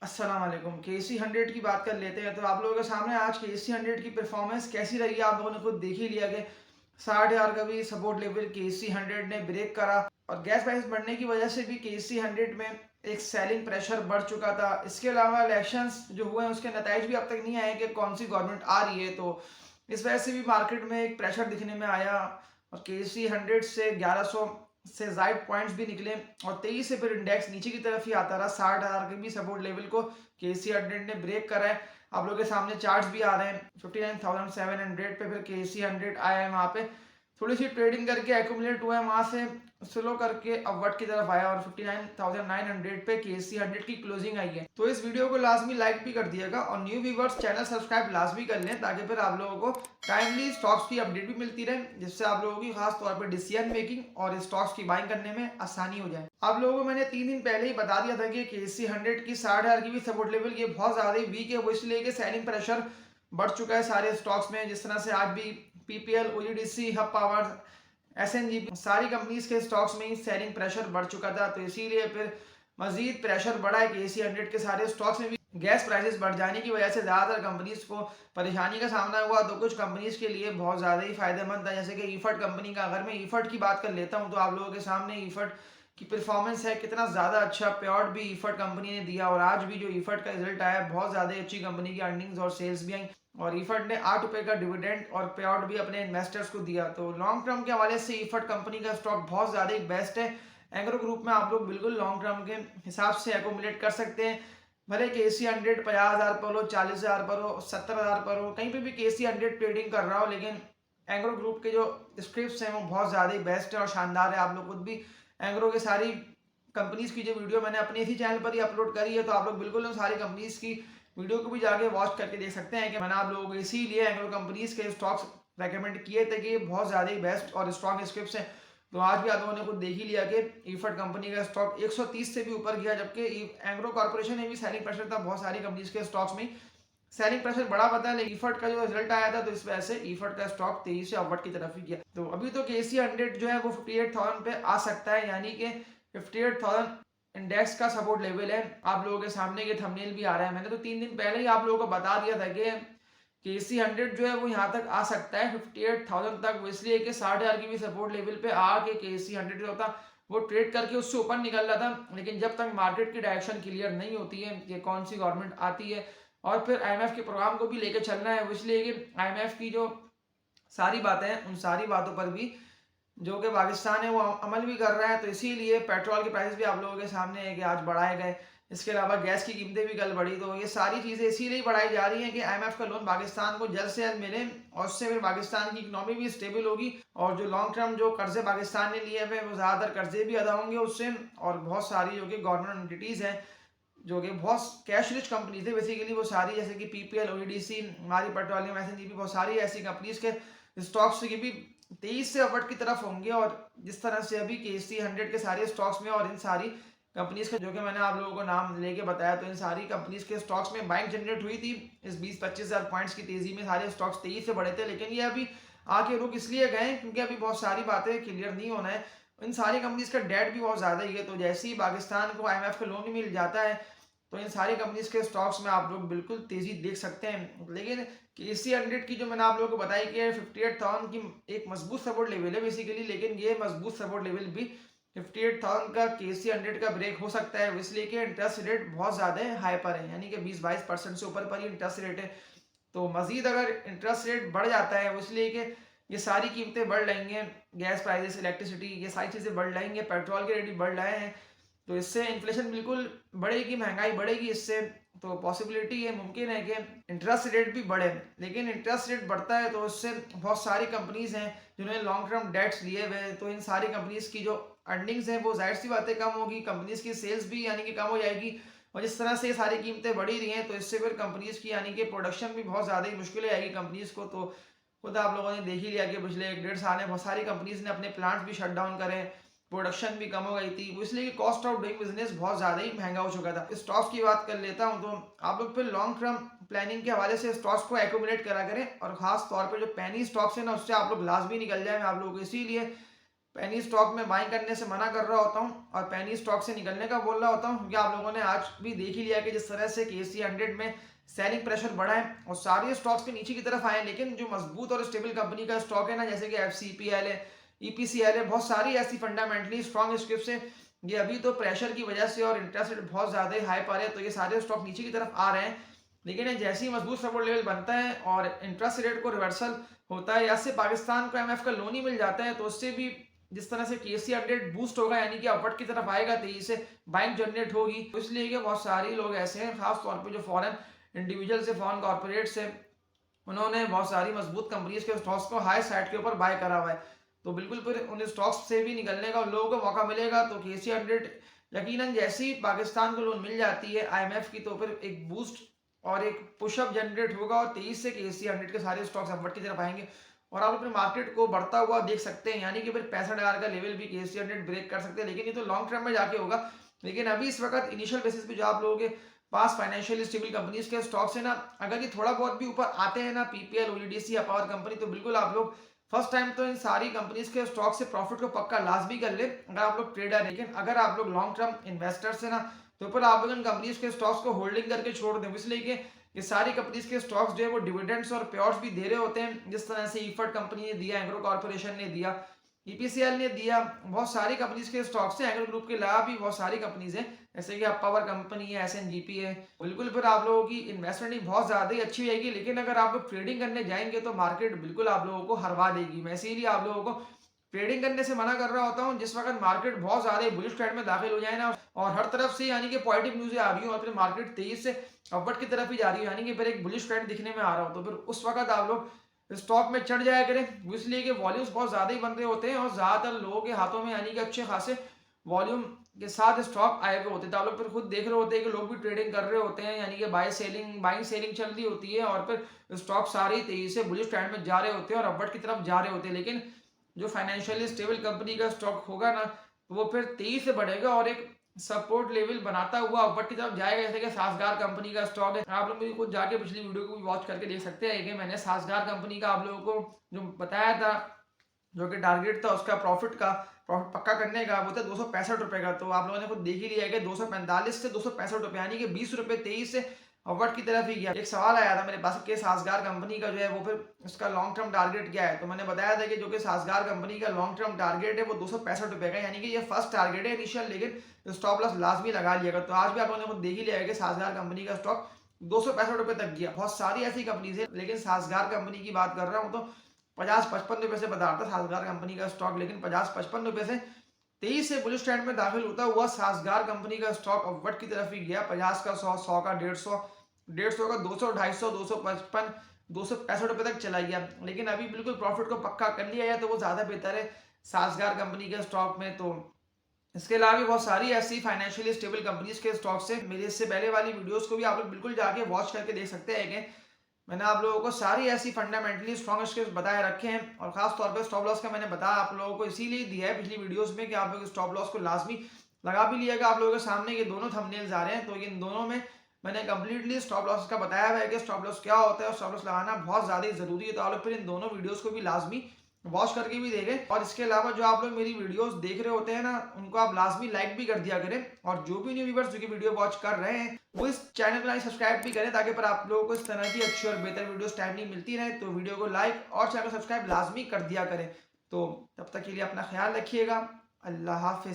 अस्सलाम वालेकुम। KC100 की बात कर लेते हैं तो आप लोगों के सामने आज KC100 की परफॉर्मेंस कैसी रही है आप लोगों ने खुद देख ही लिया कि 60,000 का भी सपोर्ट लेवल KC100 ने ब्रेक करा और गैस प्राइस बढ़ने की वजह से भी KC100 में एक सेलिंग प्रेशर बढ़ चुका था। इसके अलावा इलेक्शंस जो हुए हैं उसके नतीजे भी अब तक नहीं आए कि कौन सी गवर्नमेंट आ रही है, तो इस वजह से भी मार्केट में एक प्रेशर दिखने में आया और KC100 से 1100 से जायद पॉइंट्स भी निकले और 23 से फिर इंडेक्स नीचे की तरफ ही आता रहा। 60,000 के भी सपोर्ट लेवल को KC100 ने ब्रेक करा है। आप लोगों के सामने चार्ट्स भी आ रहे हैं। 59,700 पे फिर KC100 आया है। वहां पे थोड़ी सी ट्रेडिंग करके एक्यूमुलेट हुआ है, वहां से स्लो करके अपवर्ड की तरफ आया और 59,900 पे KC100 की क्लोजिंग आई है। तो इस वीडियो को लाजमी लाइक भी कर दिएगा और न्यू व्यूवर्स चैनल सब्सक्राइब लाजमी कर लें ताकि फिर आप लोगों को टाइमली स्टॉक्स की अपडेट भी मिलती रहे, जिससे आप लोगों की खास तौर पर डिसीजन मेकिंग और स्टॉक्स की बाइंग करने में आसानी हो जाए। आप लोगों को मैंने 3 दिन पहले ही बता दिया था कि KC100 की 60,000 की भी सपोर्ट लेवल ये बहुत ज्यादा वीक है, वो इसलिए कि सेलिंग प्रेशर बढ़ चुका है सारे स्टॉक्स में। जिस तरह से आज भी PPL, OGDC, hub power, SNGP सारी कंपनीज के स्टॉक्स में ही सेलिंग प्रेशर बढ़ चुका था, तो इसीलिए फिर मजीद प्रेशर बढ़ा है KC100 के सारे स्टॉक्स में भी। गैस प्राइसेस बढ़ जाने की वजह से ज़्यादातर कंपनीज को परेशानी का सामना हुआ, तो कुछ कंपनीज के लिए बहुत ज़्यादा ही फायदेमंद था, जैसे कि ईफट कंपनी का। अगर मैं ईफट की बात कर लेता हूँ तो आप लोगों के सामने ईफट की परफॉर्मेंस है, कितना ज़्यादा अच्छा पेआउट भी ईफट कंपनी ने दिया और आज भी जो ईफट का रिजल्ट आया बहुत ज़्यादा अच्छी कंपनी की अर्निंग्स और सेल्स भी आई और ईफट ने 8 रुपये का डिविडेंड और पेआउट भी अपने इन्वेस्टर्स को दिया। तो लॉन्ग टर्म के हवाले से ईफट कंपनी का स्टॉक बहुत ज़्यादा ही बेस्ट है। एग्रो ग्रुप में आप लोग बिल्कुल लॉन्ग टर्म के हिसाब से एकोमुलेट कर सकते हैं। भले KC100 50,000 पर हो, 40,000 पर हो, 70,000 पर हो, कहीं पे भी KC100 ट्रेडिंग कर रहा हो, लेकिन एग्रो ग्रुप के जो स्क्रिप्ट्स हैं वो बहुत ज़्यादा ही बेस्ट है और शानदार है। आप लोग खुद भी एग्रो के सारी कंपनीज की जो वीडियो मैंने अपने इसी चैनल पर ही अपलोड करी है, तो आप लोग बिल्कुल उन सारी कंपनीज की वीडियो को भी जाके वॉच करके देख सकते हैं कि मैंने आप लोगों को इसीलिए एग्रो कंपनीज के स्टॉक्स रेकमेंड किए थे कि ये बहुत ज़्यादा ही बेस्ट और स्ट्रॉन्ग स्क्रिप्ट्स हैं। तो आज भी आप लोगों ने खुद देख ही लिया कि ईफट कंपनी का स्टॉक 130 से भी ऊपर गया, जबकि एग्रो कॉर्पोरेशन में भी सेलिंग प्रेशर था बहुत सारी कंपनीज के स्टॉक्स में। सेलिंग प्रेशर बड़ा पता है, लेकिन ईफट का जो रिजल्ट आया था तो इस वजह से ईफट का स्टॉक तेजी से अपवर्ड की तरफ ही गया। तो अभी तो KC100 जो है वो 58,000 पे आ सकता है, यानी कि 58,000 इंडेक्स का सपोर्ट लेवल है। आप लोगों के सामने के थंबनेल भी आ रहा है। मैंने तो 3 दिन पहले ही आप लोगों को बता दिया था कि KC100 जो है वो यहाँ तक आ सकता है 58,000 तक, वो इसलिए कि 60,000 की भी सपोर्ट लेवल पे आके KC100 जो होता वो ट्रेड करके उससे ऊपर निकल रहा था। लेकिन जब तक मार्केट की डायरेक्शन क्लियर नहीं होती है कि कौन सी गवर्नमेंट आती है और फिर IMF के प्रोग्राम को भी लेकर चलना है, वो इसलिए कि IMF की जो सारी बातें हैं उन सारी बातों पर भी जो कि पाकिस्तान है वो अमल भी कर रहा है, तो इसीलिए पेट्रोल के प्राइस भी आप लोगों के सामने है कि आज बढ़ाए गए। इसके अलावा गैस की कीमतें भी कल बढ़ी, तो ये सारी चीज़ें इसीलिए बढ़ाई जा रही हैं कि IMF का लोन पाकिस्तान को जल्द से जल्द मिले और उससे फिर पाकिस्तान की इकनॉमी भी स्टेबल होगी और जो लॉन्ग टर्म जो कर्जे पाकिस्तान ने लिए हुए वो ज़्यादातर कर्जे भी अदा होंगे उससे। और बहुत सारी जो कि गवर्नमेंट एंटिटीज़ हैं जो कि बहुत कैश रिच कंपनीज है बेसिकली, वो सारी जैसे कि PPL, OEDC, हमारी पेट्रोलियम, SNGP, बहुत सारी ऐसी कंपनीज के स्टॉक्स की भी 23 से अपवर्ड की तरफ होंगे। और जिस तरह से अभी KC100 के सारे स्टॉक्स में और इन सारी कंपनीज का जो कि मैंने आप लोगों को नाम लेके बताया, तो इन सारी कंपनीज के स्टॉक्स में बाइंग जनरेट हुई थी। इस 20-25 हज़ार पॉइंट्स की तेजी में सारे स्टॉक्स 23 से बढ़े थे, लेकिन ये अभी आके रुक इसलिए गए क्योंकि अभी बहुत सारी बातें क्लियर नहीं होना है। इन सारी कंपनीज का डेट भी बहुत ज़्यादा ही है, तो जैसे ही पाकिस्तान को IMF का लोन मिल जाता है तो इन सारी कंपनीज के स्टॉक्स में आप लोग बिल्कुल तेजी देख सकते हैं। लेकिन KC100 की जो मैंने आप लोगों को बताई कि 58,000 की एक मजबूत सपोर्ट लेवल है बेसिकली, लेकिन ये मजबूत सपोर्ट लेवल भी 58,000 का KC100 का ब्रेक हो सकता है, इसलिए कि इंटरेस्ट रेट बहुत ज़्यादा है, हाई पर है, यानी कि 20-22% से ऊपर पर ही इंटरेस्ट रेट है। तो मजीद अगर इंटरेस्ट रेट बढ़ जाता है, इसलिए कि ये सारी कीमतें बढ़ जाएंगे, गैस प्राइसेस, इलेक्ट्रिसिटी, ये सारी चीज़ें बढ़ जाएंगे, पेट्रोल के रेट भी बढ़ रहे हैं, तो इससे इन्फ्लेशन बिल्कुल बढ़ेगी, महंगाई बढ़ेगी इससे। तो पॉसिबिलिटी है, मुमकिन है कि इंटरेस्ट रेट भी बढ़े। लेकिन इंटरेस्ट रेट बढ़ता है तो उससे बहुत सारी कंपनीज हैं जिन्होंने लॉन्ग टर्म डेट्स लिए हुए हैं, तो इन सारी कंपनीज की जो अर्निंग्स हैं वो जाहिर सी बातें कम होगी, कंपनीज की सेल्स भी यानी कि कम हो जाएगी। और जिस तरह से ये सारी कीमतें बढ़ी रही हैं तो इससे फिर कंपनीज की यानी कि प्रोडक्शन भी बहुत ज़्यादा ही मुश्किल आएगी कंपनीज को। तो खुद आप लोगों ने देख ही लिया कि पिछले 1-1.5 साल में बहुत सारी कंपनीज ने अपने प्लांट्स भी शट डाउन करे, प्रोडक्शन भी कम हो गई थी, इसलिए कि कॉस्ट ऑफ डूइंग बिजनेस बहुत ज़्यादा ही महंगा हो चुका था। स्टॉक्स की बात कर लेता हूं तो आप लोग फिर लॉन्ग टर्म प्लानिंग के हवाले से स्टॉक्स को एक्यूमुलेट करा करें और खास तौर पे जो पैनी स्टॉक्स है ना उससे आप लोग लाजमी निकल जाए। मैं आप लोगों को इसीलिए पेनी स्टॉक में बाइंग करने से मना कर रहा होता हूँ और पेनी स्टॉक से निकलने का बोल रहा होता हूँ, क्योंकि आप लोगों ने आज भी देख ही लिया कि जिस तरह से केसी 100 में सेलिंग प्रेशर बढ़ा है और सारे स्टॉक्स के नीचे की तरफ आए हैं, लेकिन जो मजबूत और स्टेबल कंपनी का स्टॉक है ना, जैसे कि एफसीपीएल है, ईपीसीएल है, बहुत सारी ऐसी फंडामेंटली स्ट्रॉन्ग स्क्रिप्ट है, ये अभी तो प्रेशर की वजह से और इंटरेस्ट रेट बहुत ज्यादा हाई पा रहे हैं, तो ये सारे स्टॉक नीचे की तरफ आ रहे हैं। लेकिन जैसे ही मजबूत सपोर्ट लेवल बनता है और इंटरेस्ट रेट को रिवर्सल होता है या से पाकिस्तान को एमएफ का लोन ही मिल जाता है, तो उससे भी जिस तरह से केसी अपडेट बूस्ट होगा, यानी कि अपवर्ड की तरफ आएगा, तेजी से बाइंग जनरेट होगी। तो इसलिए कि बहुत सारे लोग ऐसे हैं, खास तौर पे जो फॉरेन इंडिविजुअल से, फॉरेन कॉर्पोरेट से, उन्होंने बहुत सारी मजबूत कंपनीज के स्टॉक्स को हाई साइड के ऊपर बाय करा हुआ है। तो बिल्कुल फिर उन स्टॉक्स से भी निकलने का उन लोगों को मौका मिलेगा। तो केसी 100 यकीनन जैसी पाकिस्तान को लोन मिल जाती है आईएमएफ की, तो फिर एक बूस्ट और एक पुशअप जनरेट होगा और तेजी से केसी 100 के सारे स्टॉक्स अपवर्ड की तरफ आएंगे और आप अपने मार्केट को बढ़ता हुआ देख सकते हैं, यानी कि फिर 65,000 का लेवल भी केसी 100 ब्रेक कर सकते हैं, लेकिन ये तो लॉन्ग टर्म में जाके होगा। लेकिन अभी इस वक्त इनिशियल बेसिस पे जो आप लोगों के पास फाइनेंशियल स्टेबल कंपनीज के स्टॉक्स है ना, अगर ये थोड़ा बहुत भी ऊपर आते हैं ना, पीपीएल, ओईडीसी या पावर कंपनी, तो बिल्कुल आप लोग फर्स्ट टाइम तो इन सारी कंपनीज के स्टॉक से प्रॉफिट को पक्का लाजमी कर ले अगर आप लोग ट्रेडर हैं। लेकिन अगर आप लोग लॉन्ग टर्म इन्वेस्टर्स है ना, तो फिर आप लोग इन कंपनीज के स्टॉक्स को होल्डिंग करके छोड़ दें, इसलिए कि ये सारी कंपनीज के स्टॉक्स जो है वो डिविडेंड्स और पेआउट्स भी दे रहे होते हैं, जिस तरह से ईफर्ट कंपनी ने दिया, एग्रो कॉर्पोरेशन ने दिया, ईपीसीएल ने दिया, बहुत सारी कंपनीज के स्टॉक्स हैं। एग्रो ग्रुप के अलावा भी बहुत सारी कंपनीज हैं, जैसे कि पावर कंपनी है, एसएनजीपी है। बिल्कुल फिर आप लोगों की इन्वेस्टमेंट बहुत ज्यादा ही अच्छी रहेगी, लेकिन अगर आप लोग ट्रेडिंग करने जाएंगे तो मार्केट बिल्कुल आप लोगों को हरवा देगी। मैं इसीलिए आप लोगों को ट्रेडिंग करने से मना कर रहा होता हूँ जिस वक्त मार्केट बहुत ज्यादा बुलिश ट्रेंड में दाखिल हो जाए ना, और हर तरफ से यानी कि पॉजिटिव न्यूज आ रही हो और फिर मार्केट तेजी से अपवर्ड की तरफ ही जा रही हो, यानी कि फिर एक बुलिश ट्रेंड दिखने में आ रहा हो, तो फिर उस वक्त आप लोग स्टॉक में चढ़ जाया करें। इसलिए कि वॉल्यूम्स बहुत ज्यादा ही बन रहे होते हैं और ज्यादातर लोगों के हाथों में यानी कि अच्छे खासे वॉल्यूम के साथ स्टॉक आए हुए होते हैं, तो आप लोग फिर खुद देख रहे होते हैं कि लोग भी ट्रेडिंग कर रहे होते हैं, यानी कि बाइंग सेलिंग चल रही होती है और फिर स्टॉक सारी तेजी से बुलिश ट्रेंड में जा रहे होते हैं और अपवर्ड की तरफ जा रहे होते हैं। लेकिन जो फाइनेंशियली स्टेबल कंपनी का स्टॉक होगा ना, तो वो फिर तेजी से बढ़ेगा और एक सपोर्ट लेवल बनाता हुआ ऊपर की तरफ जाएगा, जैसे कि सासगार कंपनी का स्टॉक है। आप लोग भी खुद जाके पिछली वीडियो को भी वॉच करके देख सकते हैं कि मैंने सासगार कंपनी का आप लोगों को जो बताया था, जो कि टारगेट था उसका प्रॉफिट पक्का करने का, वो था 265 रुपए का। तो आप लोगों ने खुद देख ही लिया है कि 245 से 265 रुपए, यानी कि 20 रुपए तेजी से अपवर्ड की तरफ ही गया। एक सवाल आया था मेरे पास कि सासगार कंपनी का जो है वो फिर उसका लॉन्ग टर्म टारगेट क्या है, तो मैंने बताया था कि जो कि सासगार कंपनी का लॉन्ग टर्म टारगेट है वो 265 रुपए का, यानी कि ये फर्स्ट टारगेट है इनिशियल, लेकिन स्टॉप लॉस लाजमी लगा लिएगा। तो आज भी आप लोगों ने खुद देख ही लिया है कि सासगार कंपनी का स्टॉक 265 रुपए तक गया। बहुत सारी ऐसी कंपनीज है, लेकिन सासगार कंपनी की बात कर रहा हूँ तो 50-55 रुपए से बता रहा था सासगार कंपनी का स्टॉक, लेकिन 50-55 रुपए से तेईस से बुलिश ट्रेंड में दाखिल होता हुआ सासगार कंपनी का स्टॉक अपवर्ड की तरफ ही गया। 50 का 100, 100 का 150, 150 का 200, 250, 255, 265 रुपए तक चला गया। लेकिन अभी बिल्कुल प्रॉफिट को पक्का कर लिया है, तो वो ज्यादा बेहतर है सासगार कंपनी के स्टॉक में। तो इसके अलावा भी बहुत सारी ऐसी फाइनेंशियली स्टेबल कंपनीज के स्टॉक्स है, मेरे इससे पहले वाली वीडियोस को भी आप लोग बिल्कुल जाके वॉच करके देख सकते हैं कि मैंने आप लोगों को सारी ऐसी फंडामेंटली स्ट्रॉन्ग स्किल्स बताए रखे हैं। और खास तौर पे स्टॉप लॉस का मैंने बताया आप लोगों को इसीलिए दिया है पिछली वीडियोस में कि आप लोग स्टॉप लॉस को लाजमी लगा भी लिएगा। आप लोगों के सामने ये दोनों थंबनेल्स आ रहे हैं, तो इन दोनों में मैंने कंप्लीटली स्टॉप लॉस का बताया हुआ है कि स्टॉप लॉस क्या होता है और स्टॉप लॉस लगाना बहुत ज्यादा जरूरी है। तो आप लोग फिर इन दोनों वीडियोस को भी लाजमी वॉच करके भी देखें। और इसके अलावा जो आप लोग मेरी वीडियोस देख रहे होते हैं ना, उनको आप लाजमी लाइक भी कर दिया करें, और जो भी न्यू व्यूअर्स जो कि वीडियो वॉच कर रहे हैं वो इस चैनल को सब्सक्राइब भी करें, ताकि पर आप लोगों को इस तरह की अच्छी और बेहतर वीडियोस टाइमली मिलती रहे। तो वीडियो को लाइक और चैनल को सब्सक्राइब लाजमी कर दिया करें। तो तब तक के लिए अपना ख्याल रखिएगा। अल्लाह हाफिज।